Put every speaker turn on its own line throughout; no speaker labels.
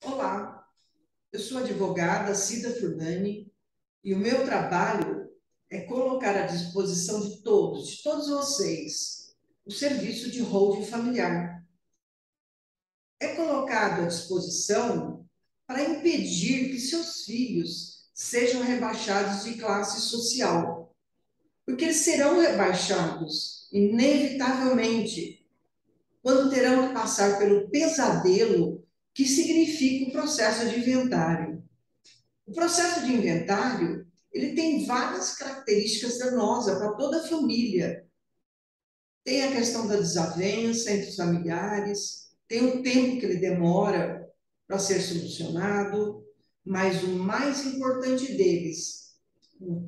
Olá, eu sou a advogada Cida Furnani e o meu trabalho é colocar à disposição de todos vocês, o serviço de holding familiar. É colocado à disposição para impedir que seus filhos sejam rebaixados de classe social, porque eles serão rebaixados, inevitavelmente, quando terão que passar pelo pesadelo que significa o processo de inventário. O processo de inventário, ele tem várias características danosas para toda a família. Tem a questão da desavença entre os familiares, tem o tempo que ele demora para ser solucionado, mas o mais importante deles,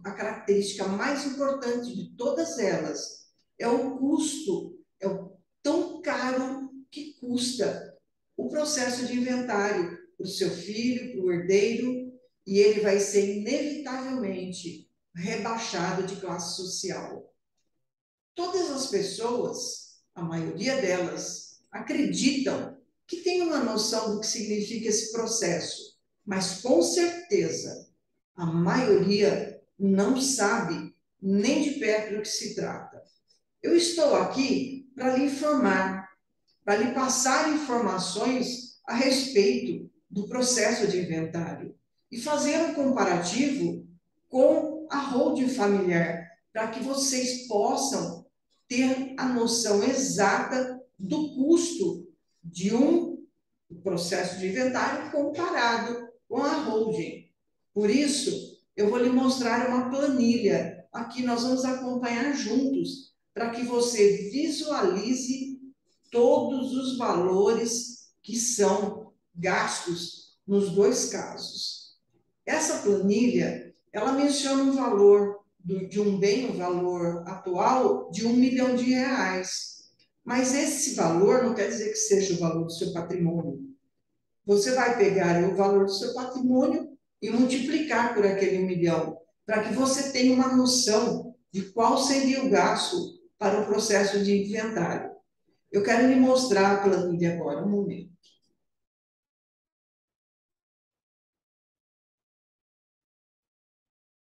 a característica mais importante de todas elas, é o custo, é o tão caro que custa o processo de inventário para o seu filho, para o herdeiro, e ele vai ser inevitavelmente rebaixado de classe social. Todas as pessoas, a maioria delas, acreditam que tem uma noção do que significa esse processo, mas com certeza a maioria não sabe nem de perto do que se trata. Eu estou aqui para lhe informar, para lhe passar informações a respeito do processo de inventário e fazer um comparativo com a holding familiar, para que vocês possam ter a noção exata do custo de um processo de inventário comparado com a holding. Por isso, eu vou lhe mostrar uma planilha. Aqui nós vamos acompanhar juntos, para que você visualize todos os valores que são gastos nos dois casos. Essa planilha, ela menciona um valor de um bem, um valor atual de R$ 1 milhão. Mas esse valor não quer dizer que seja o valor do seu patrimônio. Você vai pegar o valor do seu patrimônio e multiplicar por aquele 1 milhão, para que você tenha uma noção de qual seria o gasto para o processo de inventário. Eu quero lhe mostrar a planilha agora, um momento.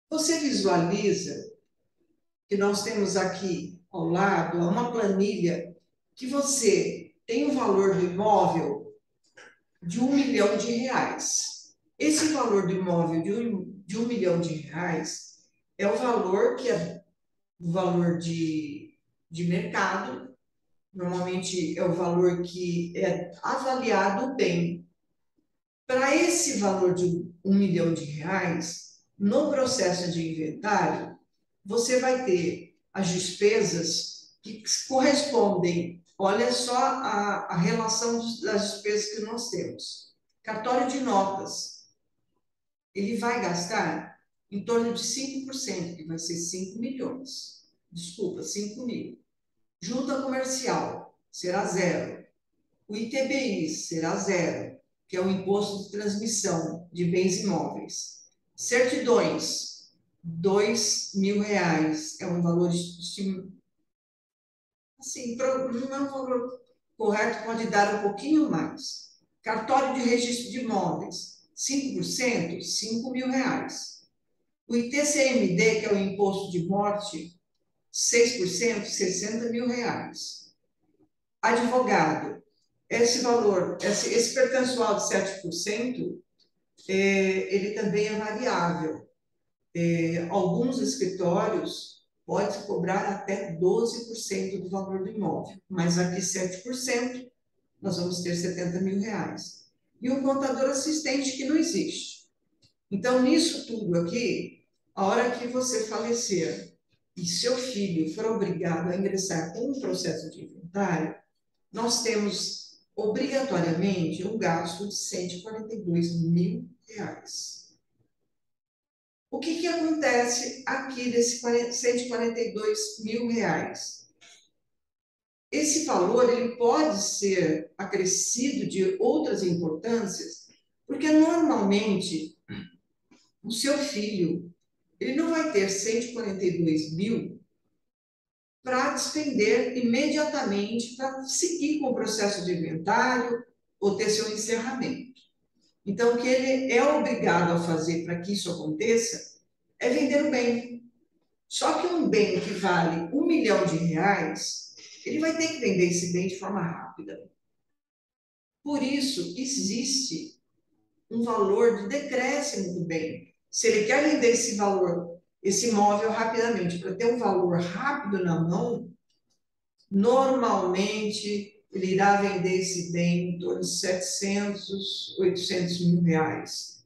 Você visualiza que nós temos aqui ao lado uma planilha que você tem o valor do imóvel de R$ 1 milhão. Esse valor do imóvel de um milhão de reais é o valor que é o valor de mercado, normalmente é o valor que é avaliado o bem. Para esse valor de R$ 1 milhão, no processo de inventário, você vai ter as despesas que correspondem. Olha só a relação das despesas que nós temos. Cartório de notas, ele vai gastar em torno de 5%, que vai ser 5 milhões. Desculpa, 5 mil. Junta comercial, será zero. O ITBI será zero, que é o Imposto de Transmissão de Bens Imóveis. Certidões, R$ 2.000, é um valor assim, não é um valor correto, pode dar um pouquinho mais. Cartório de registro de imóveis, 5%, R$ 5.000. O ITCMD, que é o Imposto de Morte, 6%, R$ 60.000. Advogado, esse valor, esse percentual de 7%, ele também é variável. Alguns escritórios podem cobrar até 12% do valor do imóvel, mas aqui 7%, nós vamos ter R$ 70.000. E um contador assistente que não existe. Então, nisso tudo aqui, a hora que você falecer e seu filho for obrigado a ingressar com um processo de inventário, nós temos obrigatoriamente um gasto de R$ 142.000. O que acontece aqui desse R$ 142.000? Esse valor ele pode ser acrescido de outras importâncias, porque normalmente o seu filho ele não vai ter 142.000 para despender imediatamente para seguir com o processo de inventário ou ter seu encerramento. Então, o que ele é obrigado a fazer para que isso aconteça é vender o bem. Só que um bem que vale R$ 1 milhão, ele vai ter que vender esse bem de forma rápida. Por isso, existe um valor de decréscimo do bem. Se ele quer vender esse valor, esse imóvel rapidamente, para ter um valor rápido na mão, normalmente ele irá vender esse bem em torno de 700, 800 mil reais.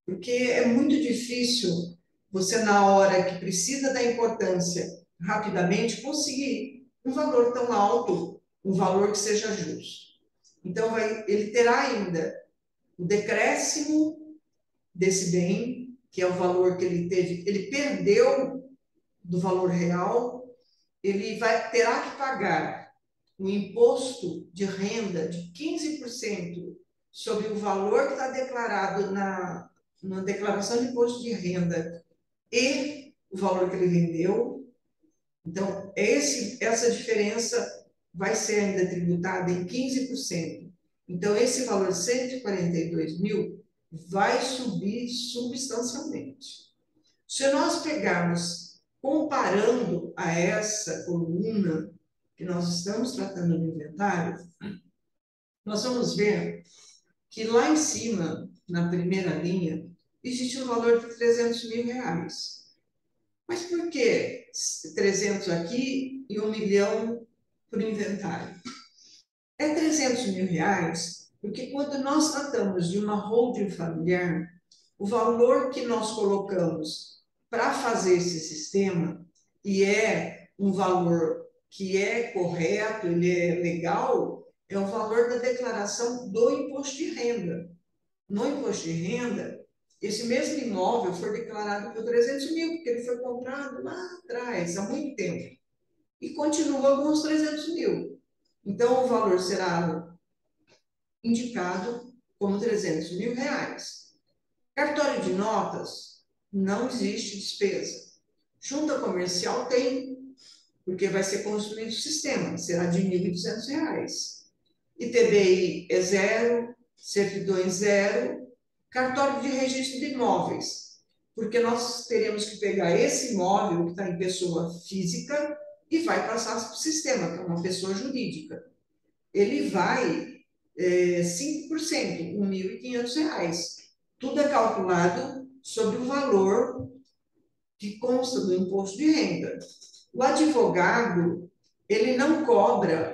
Porque é muito difícil você, na hora que precisa da importância, rapidamente conseguir um valor tão alto, um valor que seja justo. Então, ele terá ainda o decréscimo desse bem, que é o valor que ele teve, ele perdeu do valor real, ele terá que pagar um imposto de renda de 15% sobre o valor que está declarado na declaração de imposto de renda e o valor que ele vendeu. Então, essa diferença vai ser ainda tributada em 15%. Então, esse valor de 142 mil vai subir substancialmente. Se nós pegarmos, comparando a essa coluna que nós estamos tratando no inventário, nós vamos ver que lá em cima, na primeira linha, existe um valor de 300 mil reais. Mas por que 300 aqui e 1 milhão para o inventário? É 300 mil reais, porque quando nós tratamos de uma holding familiar, o valor que nós colocamos para fazer esse sistema, e é um valor que é correto, ele é legal, é o valor da declaração do imposto de renda. No imposto de renda, esse mesmo imóvel foi declarado por 300 mil, porque ele foi comprado lá atrás, há muito tempo, e continua com os 300 mil. Então, o valor será indicado como 300 mil reais. Cartório de notas, não existe despesa. Junta comercial tem, porque vai ser construído o sistema, será de R$ 1.200. ITBI é zero, certidões zero, cartório de registro de imóveis, porque nós teremos que pegar esse imóvel que está em pessoa física e vai passar para o sistema, que é uma pessoa jurídica. Ele vai 5%, R$ 1.500. Tudo é calculado sobre o valor que consta do imposto de renda. O advogado, ele não cobra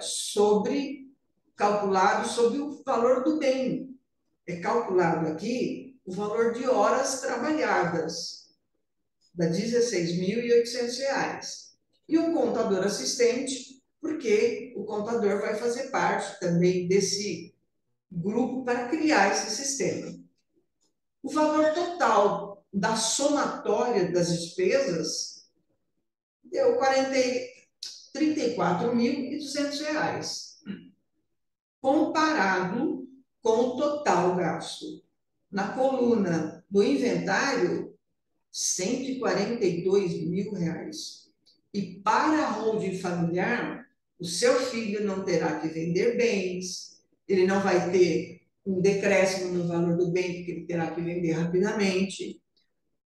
calculado sobre o valor do bem. É calculado aqui o valor de horas trabalhadas, dá R$ 16.800. E o contador assistente, porque o contador vai fazer parte também desse grupo para criar esse sistema. O valor total da somatória das despesas deu R$ 34.200, comparado com o total gasto. Na coluna do inventário, R$ 142 mil. E para a holding familiar, o seu filho não terá que vender bens, ele não vai ter um decréscimo no valor do bem, porque ele terá que vender rapidamente.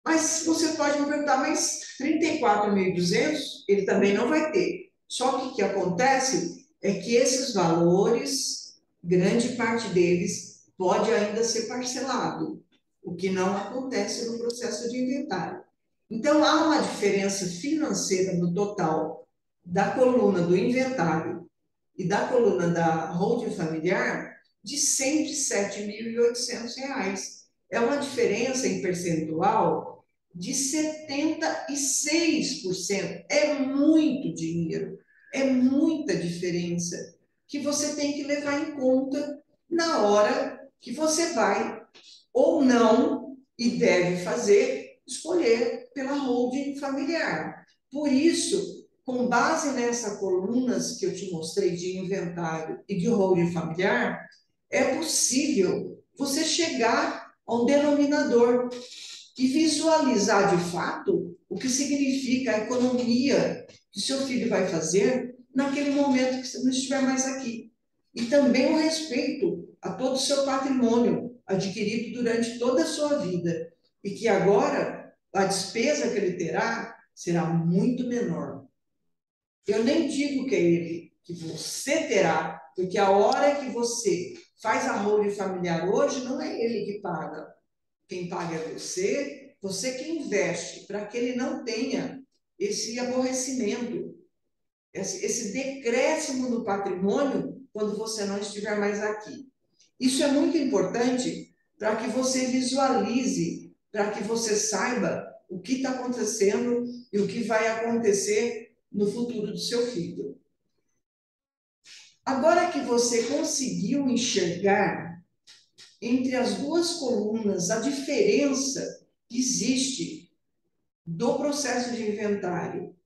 Mas você pode me perguntar, mas 34.200 ele também não vai ter. Só que o que acontece é que esses valores, grande parte deles, pode ainda ser parcelado, o que não acontece no processo de inventário. Então, há uma diferença financeira no total da coluna do inventário e da coluna da holding familiar de R$ 107.800. É uma diferença em percentual de 76%. É muito dinheiro, é muita diferença que você tem que levar em conta na hora que você vai ou não e deve fazer, escolher pela holding familiar. Por isso, com base nessas colunas que eu te mostrei de inventário e de holding familiar, é possível você chegar a um denominador e visualizar de fato o que significa a economia que seu filho vai fazer naquele momento que você não estiver mais aqui. E também o respeito a todo o seu patrimônio, adquirido durante toda a sua vida e que agora a despesa que ele terá será muito menor. Eu nem digo que é ele, que você terá, porque a hora que você faz a holding familiar hoje, não é ele que paga. Quem paga é você, você que investe, para que ele não tenha esse aborrecimento, esse decréscimo no patrimônio quando você não estiver mais aqui. Isso é muito importante para que você visualize, para que você saiba o que está acontecendo e o que vai acontecer no futuro do seu filho. Agora que você conseguiu enxergar entre as duas colunas a diferença que existe do processo de inventário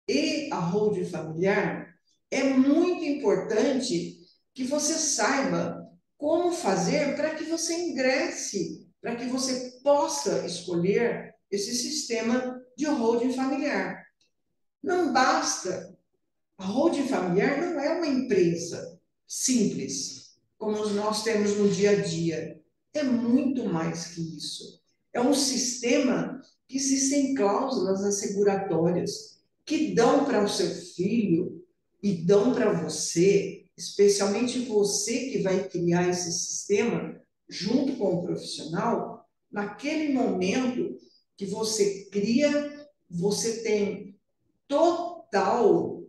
e a holding familiar, é muito importante que você saiba como fazer para que você ingresse, para que você possa escolher esse sistema de holding familiar. Não basta, a holding familiar não é uma empresa simples, como nós temos no dia a dia. É muito mais que isso. É um sistema que existem cláusulas asseguratórias que dão para o seu filho e dão para você, especialmente você que vai criar esse sistema junto com o profissional, naquele momento que você cria, você tem total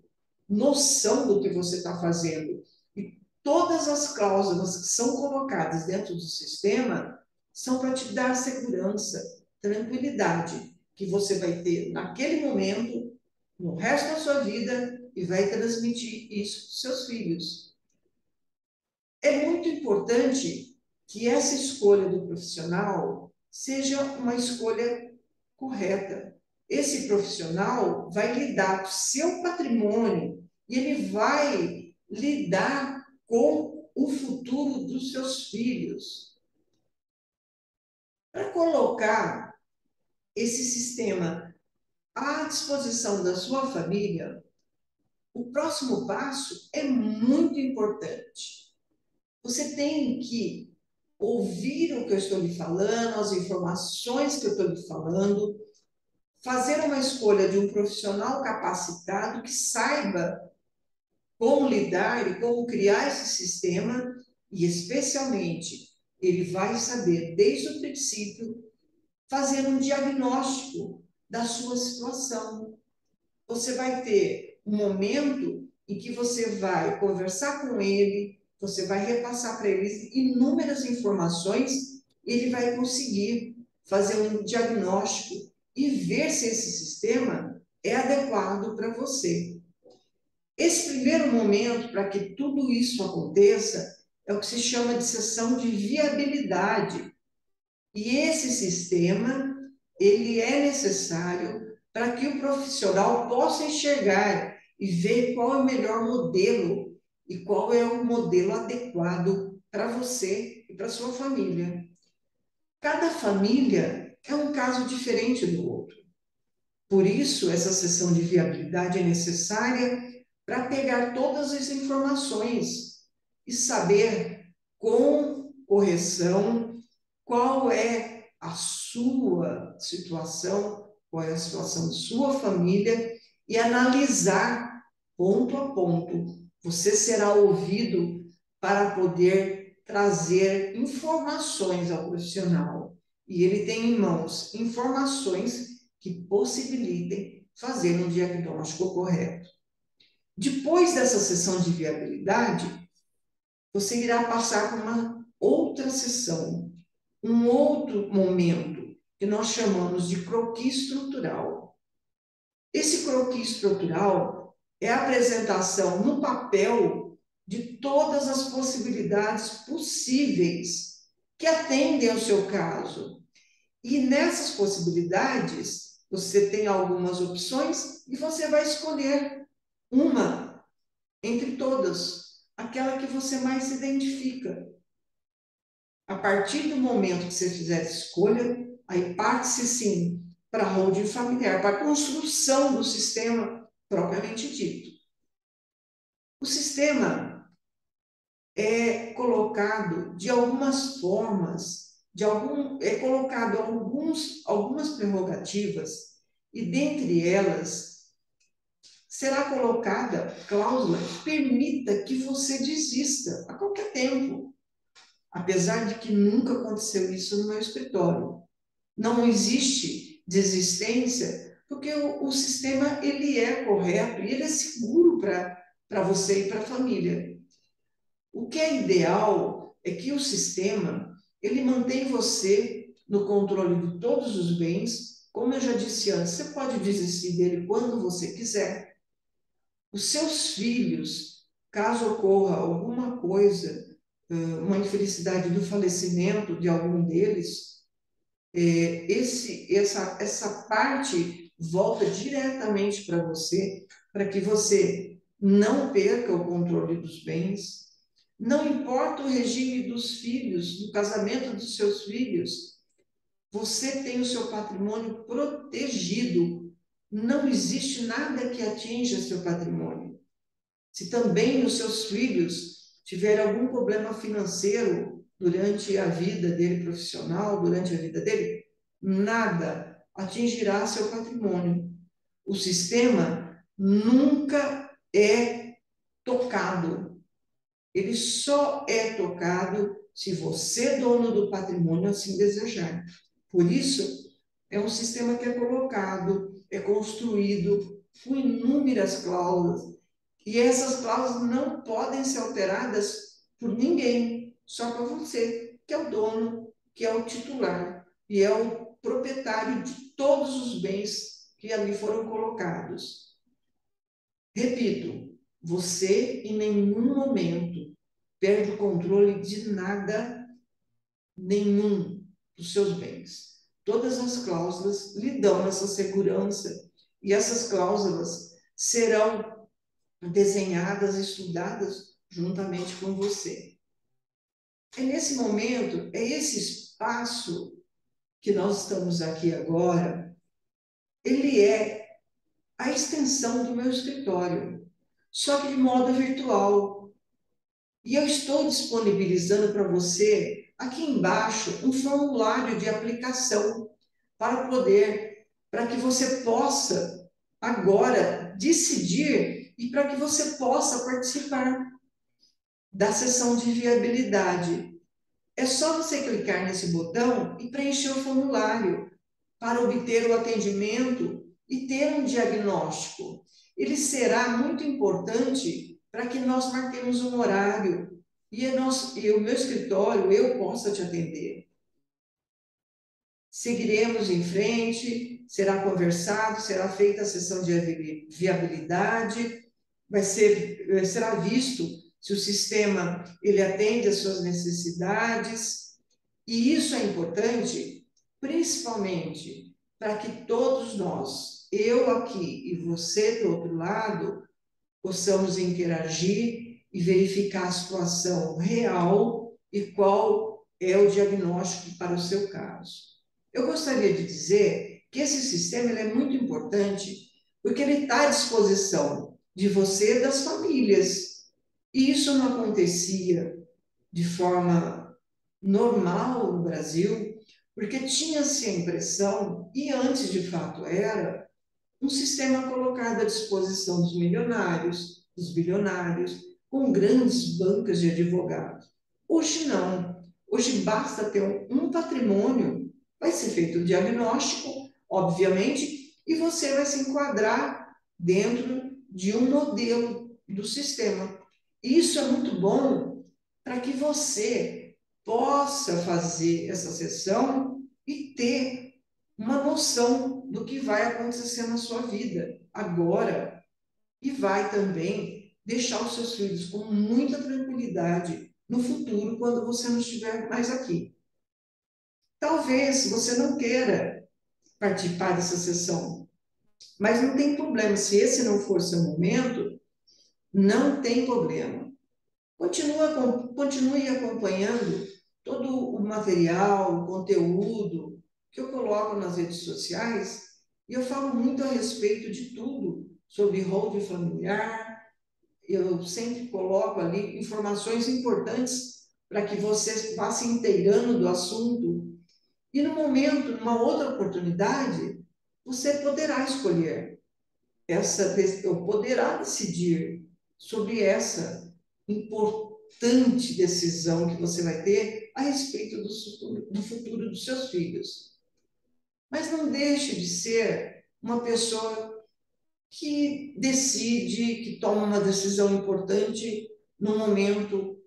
noção do que você está fazendo. E todas as cláusulas que são colocadas dentro do sistema são para te dar segurança, tranquilidade, que você vai ter naquele momento, no resto da sua vida, e vai transmitir isso para os seus filhos. É muito importante que essa escolha do profissional seja uma escolha correta. Esse profissional vai lidar com o seu patrimônio e ele vai lidar com o futuro dos seus filhos. Para colocar esse sistema à disposição da sua família, o próximo passo é muito importante. Você tem que ouvir o que eu estou lhe falando, as informações que eu estou lhe falando, fazer uma escolha de um profissional capacitado que saiba como lidar e como criar esse sistema, e especialmente ele vai saber, desde o princípio, fazer um diagnóstico da sua situação. Você vai ter um momento em que você vai conversar com ele, você vai repassar para ele inúmeras informações, e ele vai conseguir fazer um diagnóstico e ver se esse sistema é adequado para você. Esse primeiro momento, para que tudo isso aconteça, é o que se chama de sessão de viabilidade. E esse sistema, ele é necessário para que o profissional possa enxergar e ver qual é o melhor modelo e qual é o modelo adequado para você e para sua família. Cada família é um caso diferente do outro. Por isso, essa sessão de viabilidade é necessária para pegar todas as informações e saber com correção qual é a sua situação, qual é a situação de sua família e analisar ponto a ponto. Você será ouvido para poder trazer informações ao profissional. E ele tem em mãos informações que possibilitem fazer um diagnóstico correto. Depois dessa sessão de viabilidade, você irá passar por uma outra sessão, um outro momento, que nós chamamos de croquis estrutural. Esse croquis estrutural é a apresentação no papel de todas as possibilidades possíveis que atendem ao seu caso. E nessas possibilidades, você tem algumas opções e você vai escolher uma entre todas, aquela que você mais se identifica. A partir do momento que você fizer a escolha, aí parte-se sim para a holding familiar, para a construção do sistema propriamente dito. O sistema é colocado de algumas formas é colocado algumas prerrogativas, e dentre elas será colocada cláusula que permita que você desista a qualquer tempo, apesar de que nunca aconteceu isso no meu escritório. Não existe desistência, porque o sistema ele é correto e ele é seguro para você e para a família. O que é ideal é que o sistema ele mantém você no controle de todos os bens. Como eu já disse antes, você pode desistir dele quando você quiser. Os seus filhos, caso ocorra alguma coisa, uma infelicidade do falecimento de algum deles, essa parte volta diretamente para você, para que você não perca o controle dos bens. Não importa o regime dos filhos, do casamento dos seus filhos, você tem o seu patrimônio protegido. Não existe nada que atinja seu patrimônio. Se também os seus filhos tiverem algum problema financeiro durante a vida dele profissional, durante a vida dele, nada atingirá seu patrimônio. O sistema nunca é tocado. Ele só é tocado se você, dono do patrimônio, assim desejar. Por isso, é um sistema que é colocado, é construído com inúmeras cláusulas, e essas cláusulas não podem ser alteradas por ninguém, só para você, que é o dono, que é o titular e é o proprietário de todos os bens que ali foram colocados. Repito, você em nenhum momento perde o controle de nada, nenhum dos seus bens. Todas as cláusulas lhe dão essa segurança, e essas cláusulas serão desenhadas, estudadas juntamente com você. É nesse momento, é esse espaço que nós estamos aqui agora, ele é a extensão do meu escritório, só que de modo virtual. E eu estou disponibilizando para você, aqui embaixo, um formulário de aplicação para que você possa agora decidir e para que você possa participar da sessão de viabilidade. É só você clicar nesse botão e preencher o formulário para obter o atendimento e ter um diagnóstico. Ele será muito importante para que nós marquemos um horário e o meu escritório, eu possa te atender. Seguiremos em frente, será conversado, será feita a sessão de viabilidade, será visto se o sistema ele atende às suas necessidades, e isso é importante, principalmente para que todos nós, eu aqui e você do outro lado, possamos interagir e verificar a situação real e qual é o diagnóstico para o seu caso. Eu gostaria de dizer que esse sistema ele é muito importante porque ele está à disposição de você e das famílias. E isso não acontecia de forma normal no Brasil, porque tinha-se a impressão, e antes de fato era, um sistema colocado à disposição dos milionários, dos bilionários, com grandes bancas de advogados. Hoje não. Hoje basta ter um patrimônio, vai ser feito o diagnóstico, obviamente, e você vai se enquadrar dentro de um modelo do sistema. Isso é muito bom para que você possa fazer essa sessão e ter uma noção do que vai acontecer na sua vida agora, e vai também deixar os seus filhos com muita tranquilidade no futuro, quando você não estiver mais aqui. Talvez você não queira participar dessa sessão, mas não tem problema. Se esse não for seu momento, não tem problema. Continue acompanhando todo o material, o conteúdo que eu coloco nas redes sociais, e eu falo muito a respeito de tudo sobre holding familiar. Eu sempre coloco ali informações importantes para que você vá se inteirando do assunto e no momento, numa outra oportunidade, você poderá escolher ou poderá decidir sobre essa importante decisão que você vai ter a respeito do futuro dos seus filhos. Mas não deixe de ser uma pessoa que decide, que toma uma decisão importante num momento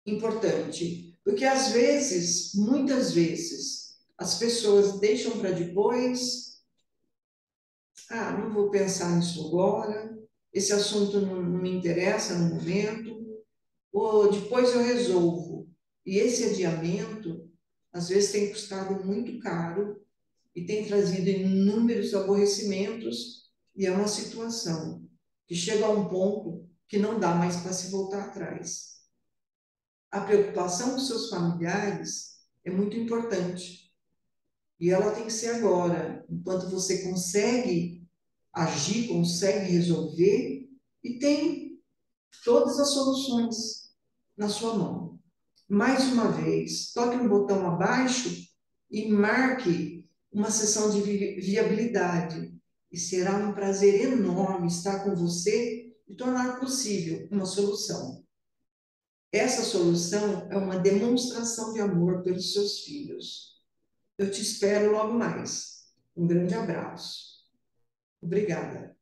importante. Porque às vezes, muitas vezes, as pessoas deixam para depois, não vou pensar nisso agora, esse assunto não me interessa no momento, ou depois eu resolvo. E esse adiamento, às vezes, tem custado muito caro e tem trazido inúmeros aborrecimentos, e é uma situação que chega a um ponto que não dá mais para se voltar atrás. A preocupação dos seus familiares é muito importante, e ela tem que ser agora, enquanto você consegue agir, consegue resolver e tem todas as soluções na sua mão. Mais uma vez, toque no botão abaixo e marque uma sessão de viabilidade. E será um prazer enorme estar com você e tornar possível uma solução. Essa solução é uma demonstração de amor pelos seus filhos. Eu te espero logo mais. Um grande abraço. Obrigada.